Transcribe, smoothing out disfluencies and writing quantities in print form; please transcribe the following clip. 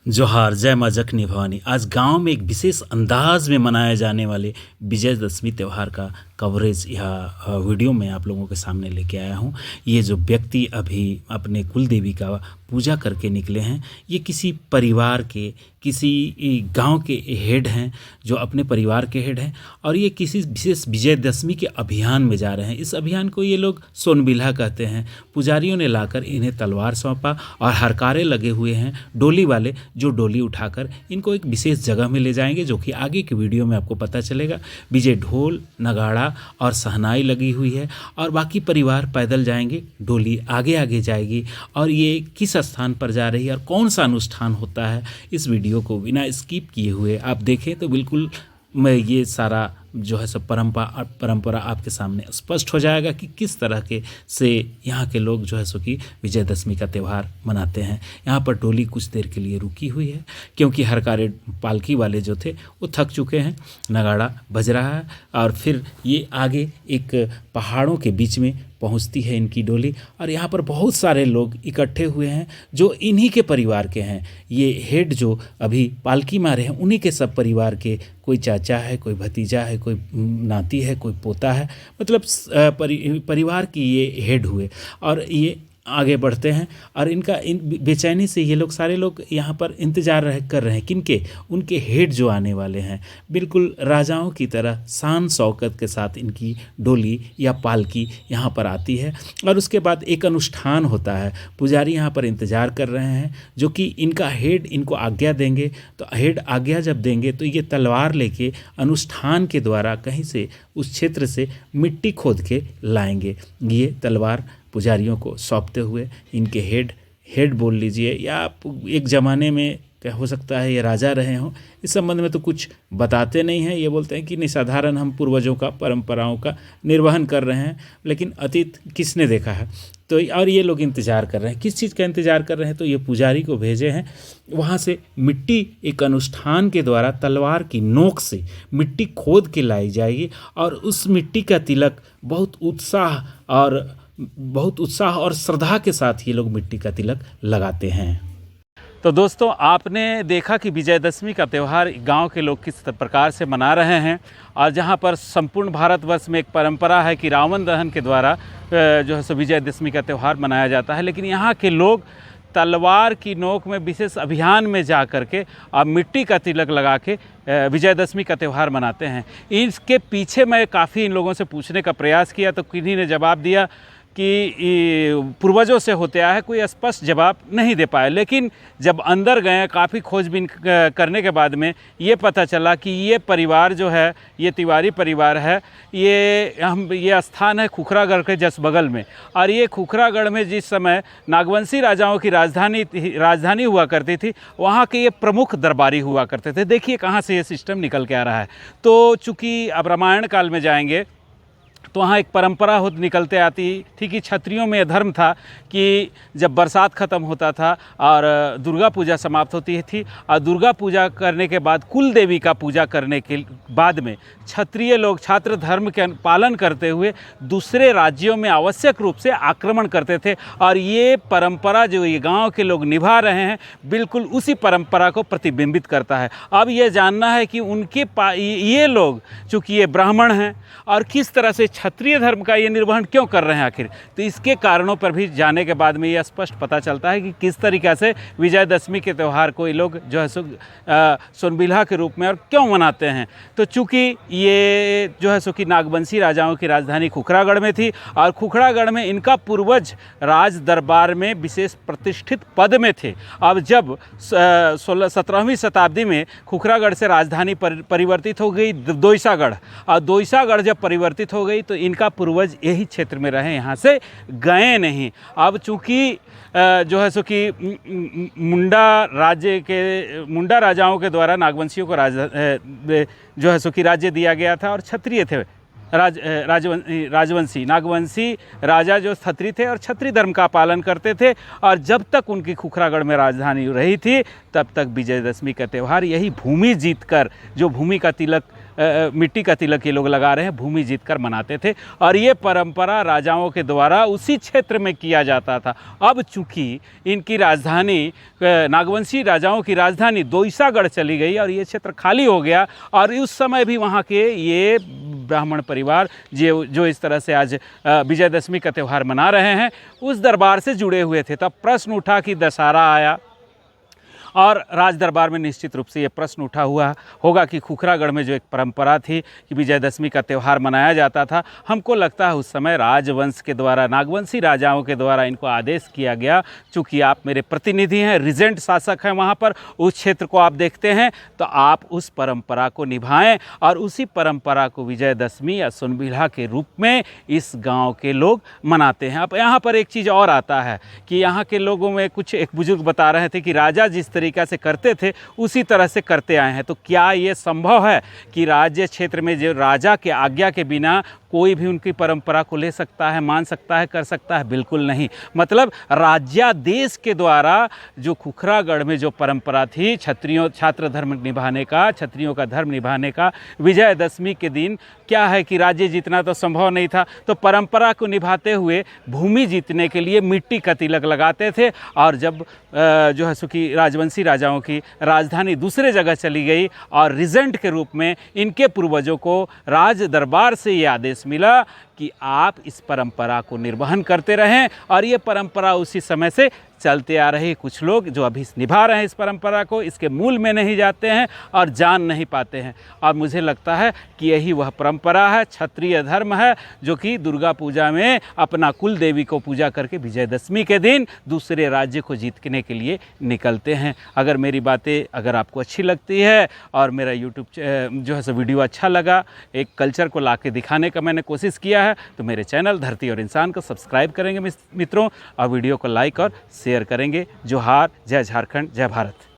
जोहार जय माँ जखनी भवानी। आज गांव में एक विशेष अंदाज में मनाए जाने वाले विजयदशमी त्यौहार का कवरेज यह वीडियो में आप लोगों के सामने लेके आया हूं। ये जो व्यक्ति अभी अपने कुल देवी का पूजा करके निकले हैं, ये किसी परिवार के, किसी गांव के हेड हैं, जो अपने परिवार के हेड हैं, और ये किसी विशेष विजयदशमी के अभियान में जा रहे हैं। इस अभियान को ये लोग सोनबिल्हा कहते हैं। पुजारियों ने लाकर इन्हें तलवार सौंपा और हरकारे लगे हुए हैं डोली वाले, जो डोली उठाकर इनको एक विशेष जगह में ले जाएंगे, जो कि आगे की वीडियो में आपको पता चलेगा। विजय ढोल नगाड़ा और सहनाई लगी हुई है और बाकी परिवार पैदल जाएंगे, डोली आगे आगे जाएगी। और ये किस स्थान पर जा रही है और कौन सा अनुष्ठान होता है, इस वीडियो को बिना स्किप किए हुए आप देखें तो बिल्कुल मैं ये सारा जो है सब परंपरा आपके सामने स्पष्ट हो जाएगा कि किस तरह के से यहाँ के लोग जो है सो कि विजयदशमी का त्यौहार मनाते हैं। यहाँ पर डोली कुछ देर के लिए रुकी हुई है क्योंकि हरकारे पालकी वाले जो थे वो थक चुके हैं, नगाड़ा बज रहा है और फिर ये आगे एक पहाड़ों के बीच में पहुंचती है इनकी डोली। और यहाँ पर बहुत सारे लोग इकट्ठे हुए हैं जो इन्हीं के परिवार के हैं। ये हेड जो अभी पालकी मारे हैं उन्हीं के सब परिवार के, कोई चाचा है, कोई भतीजा है, कोई नाती है, कोई पोता है, मतलब परिवार की ये हेड हुए। और ये आगे बढ़ते हैं और इनका बेचैनी से ये लोग सारे लोग यहाँ पर इंतज़ार कर रहे हैं किनके, उनके हेड जो आने वाले हैं। बिल्कुल राजाओं की तरह शान शौकत के साथ इनकी डोली या पालकी यहाँ पर आती है और उसके बाद एक अनुष्ठान होता है। पुजारी यहाँ पर इंतज़ार कर रहे हैं जो कि इनका हेड इनको आज्ञा देंगे। तो हेड आज्ञा जब देंगे तो ये तलवार लेके अनुष्ठान के द्वारा कहीं से उस क्षेत्र से मिट्टी खोद के लाएंगे। ये तलवार पुजारियों को सौंपते हुए इनके हेड बोल लीजिए, या आप एक ज़माने में क्या हो सकता है ये राजा रहे हों, इस संबंध में तो कुछ बताते नहीं हैं। ये बोलते हैं कि निसाधारण हम पूर्वजों का परंपराओं का निर्वहन कर रहे हैं, लेकिन अतीत किसने देखा है। तो और ये लोग इंतज़ार कर रहे हैं, किस चीज़ का इंतज़ार कर रहे हैं, तो ये पुजारी को भेजे हैं। वहाँ से मिट्टी एक अनुष्ठान के द्वारा तलवार की नोक से मिट्टी खोद के लाई जाएगी और उस मिट्टी का तिलक बहुत उत्साह और श्रद्धा के साथ ये लोग मिट्टी का तिलक लगाते हैं। तो दोस्तों, आपने देखा कि विजयदशमी का त्यौहार गांव के लोग किस प्रकार से मना रहे हैं और जहां पर संपूर्ण भारतवर्ष में एक परंपरा है कि रावण दहन के द्वारा जो है सो विजयदशमी का त्यौहार मनाया जाता है, लेकिन यहाँ के लोग तलवार की नोक में विशेष अभियान में जा कर के और मिट्टी का तिलक लगा के विजयदशमी का त्यौहार मनाते हैं। इसके पीछे मैं काफ़ी इन लोगों से पूछने का प्रयास किया तो किन्हीं ने जवाब दिया कि पूर्वजों से होते आया है, कोई स्पष्ट जवाब नहीं दे पाए। लेकिन जब अंदर गए, काफ़ी खोजबीन करने के बाद में ये पता चला कि ये परिवार जो है, ये तिवारी परिवार है, ये स्थान है खुखरागढ़ के जस बगल में। और ये खुखरागढ़ में जिस समय नागवंशी राजाओं की राजधानी हुआ करती थी, वहाँ के ये प्रमुख दरबारी हुआ करते थे। देखिए कहाँ से ये सिस्टम निकल के आ रहा है। तो चूँकि अब रामायण काल में जाएंगे तो वहाँ एक परंपरा निकलते आती थी कि क्षत्रियों में धर्म था कि जब बरसात ख़त्म होता था और दुर्गा पूजा समाप्त होती थी और दुर्गा पूजा करने के बाद कुल देवी का पूजा करने के बाद में क्षत्रिय लोग छात्र धर्म के पालन करते हुए दूसरे राज्यों में आवश्यक रूप से आक्रमण करते थे। और ये परंपरा जो ये गांव के लोग निभा रहे हैं, बिल्कुल उसी परंपरा को प्रतिबिंबित करता है। अब ये जानना है कि ये लोग चूँकि ये ब्राह्मण हैं और किस तरह से क्षत्रिय धर्म का ये निर्वहन क्यों कर रहे हैं आखिर, तो इसके कारणों पर भी जाने के बाद में ये स्पष्ट पता चलता है कि किस तरीक़ा से विजयदशमी के त्यौहार को ये लोग जो है सोनबिल्हा के रूप में और क्यों मनाते हैं। तो चूँकि ये जो है सो कि नागवंशी राजाओं की राजधानी खुखरागढ़ में थी और खुखरागढ़ में इनका पूर्वज राज दरबार में विशेष प्रतिष्ठित पद में थे। अब जब 17वीं शताब्दी में खुखरागढ़ से राजधानी परिवर्तित हो गई दोईसागढ़, और दोईसागढ़ जब परिवर्तित हो गई तो इनका पूर्वज यही क्षेत्र में रहे, यहाँ से गए नहीं। अब चूँकि जो है सो कि मुंडा राजाओं के द्वारा नागवंशियों को जो है सो कि राज्य दिया गया था और क्षत्रिय थे राजवंशी नागवंशी राजा जो क्षत्रिय थे और क्षत्रिय धर्म का पालन करते थे। और जब तक उनकी खुखरागढ़ में राजधानी रही थी तब तक विजयदशमी का त्यौहार यही भूमि जीतकर, जो भूमि का तिलक मिट्टी का तिलक ये लोग लगा रहे हैं, भूमि जीतकर मनाते थे और ये परंपरा राजाओं के द्वारा उसी क्षेत्र में किया जाता था। अब चूँकि इनकी राजधानी, नागवंशी राजाओं की राजधानी दोईसागढ़ चली गई और ये क्षेत्र खाली हो गया और उस समय भी वहाँ के ये ब्राह्मण परिवार जो इस तरह से आज विजयदशमी का त्यौहार मना रहे हैं, उस दरबार से जुड़े हुए थे। तब प्रश्न उठा कि दशहरा आया और राज दरबार में निश्चित रूप से ये प्रश्न उठा हुआ होगा कि खुखरागढ़ में जो एक परंपरा थी कि विजयदशमी का त्यौहार मनाया जाता था, हमको लगता है उस समय राजवंश के द्वारा, नागवंशी राजाओं के द्वारा इनको आदेश किया गया, चूँकि आप मेरे प्रतिनिधि हैं, रिजेंट शासक हैं वहाँ पर, उस क्षेत्र को आप देखते हैं, तो आप उस परंपरा को निभाएं और उसी परंपरा को विजयदशमी या सोनबिल्हा के रूप में इस गाँव के लोग मनाते हैं। अब यहाँ पर एक चीज़ और आता है कि यहाँ के लोगों में कुछ, एक बुजुर्ग बता रहे थे कि राजा जिस तरीक़ा से करते थे उसी तरह से करते आए हैं। तो क्या ये संभव है कि राज्य क्षेत्र में जो राजा के आज्ञा के बिना कोई भी उनकी परंपरा को ले सकता है, मान सकता है, कर सकता है? बिल्कुल नहीं। मतलब राज्यादेश के द्वारा जो खुखरागढ़ में जो परंपरा थी छात्र धर्म निभाने का, क्षत्रियों का धर्म निभाने का, विजयदशमी के दिन क्या है कि राज्य जीतना तो संभव नहीं था, तो परंपरा को निभाते हुए भूमि जीतने के लिए मिट्टी का तिलक लगाते थे। और जब जो है सुखी राजवंशी राजाओं की राजधानी दूसरे जगह चली गई और रिजेंट के रूप में इनके पूर्वजों को राज दरबार से ये आदेश मिला कि आप इस परंपरा को निर्वहन करते रहें और ये परंपरा उसी समय से चलते आ रही। कुछ लोग जो अभी निभा रहे हैं इस परंपरा को, इसके मूल में नहीं जाते हैं और जान नहीं पाते हैं। और मुझे लगता है कि यही वह परंपरा है, क्षत्रिय धर्म है, जो कि दुर्गा पूजा में अपना कुल देवी को पूजा करके विजयदशमी के दिन दूसरे राज्य को जीतने के लिए निकलते हैं। अगर मेरी बातें अगर आपको अच्छी लगती है और मेरा यूट्यूब जो है वीडियो अच्छा लगा, एक कल्चर को ला के दिखाने का मैंने कोशिश किया है, तो मेरे चैनल धरती और इंसान को सब्सक्राइब करेंगे मित्रों और वीडियो को लाइक और शेयर करेंगे। जोहार, जय झारखंड, जय भारत।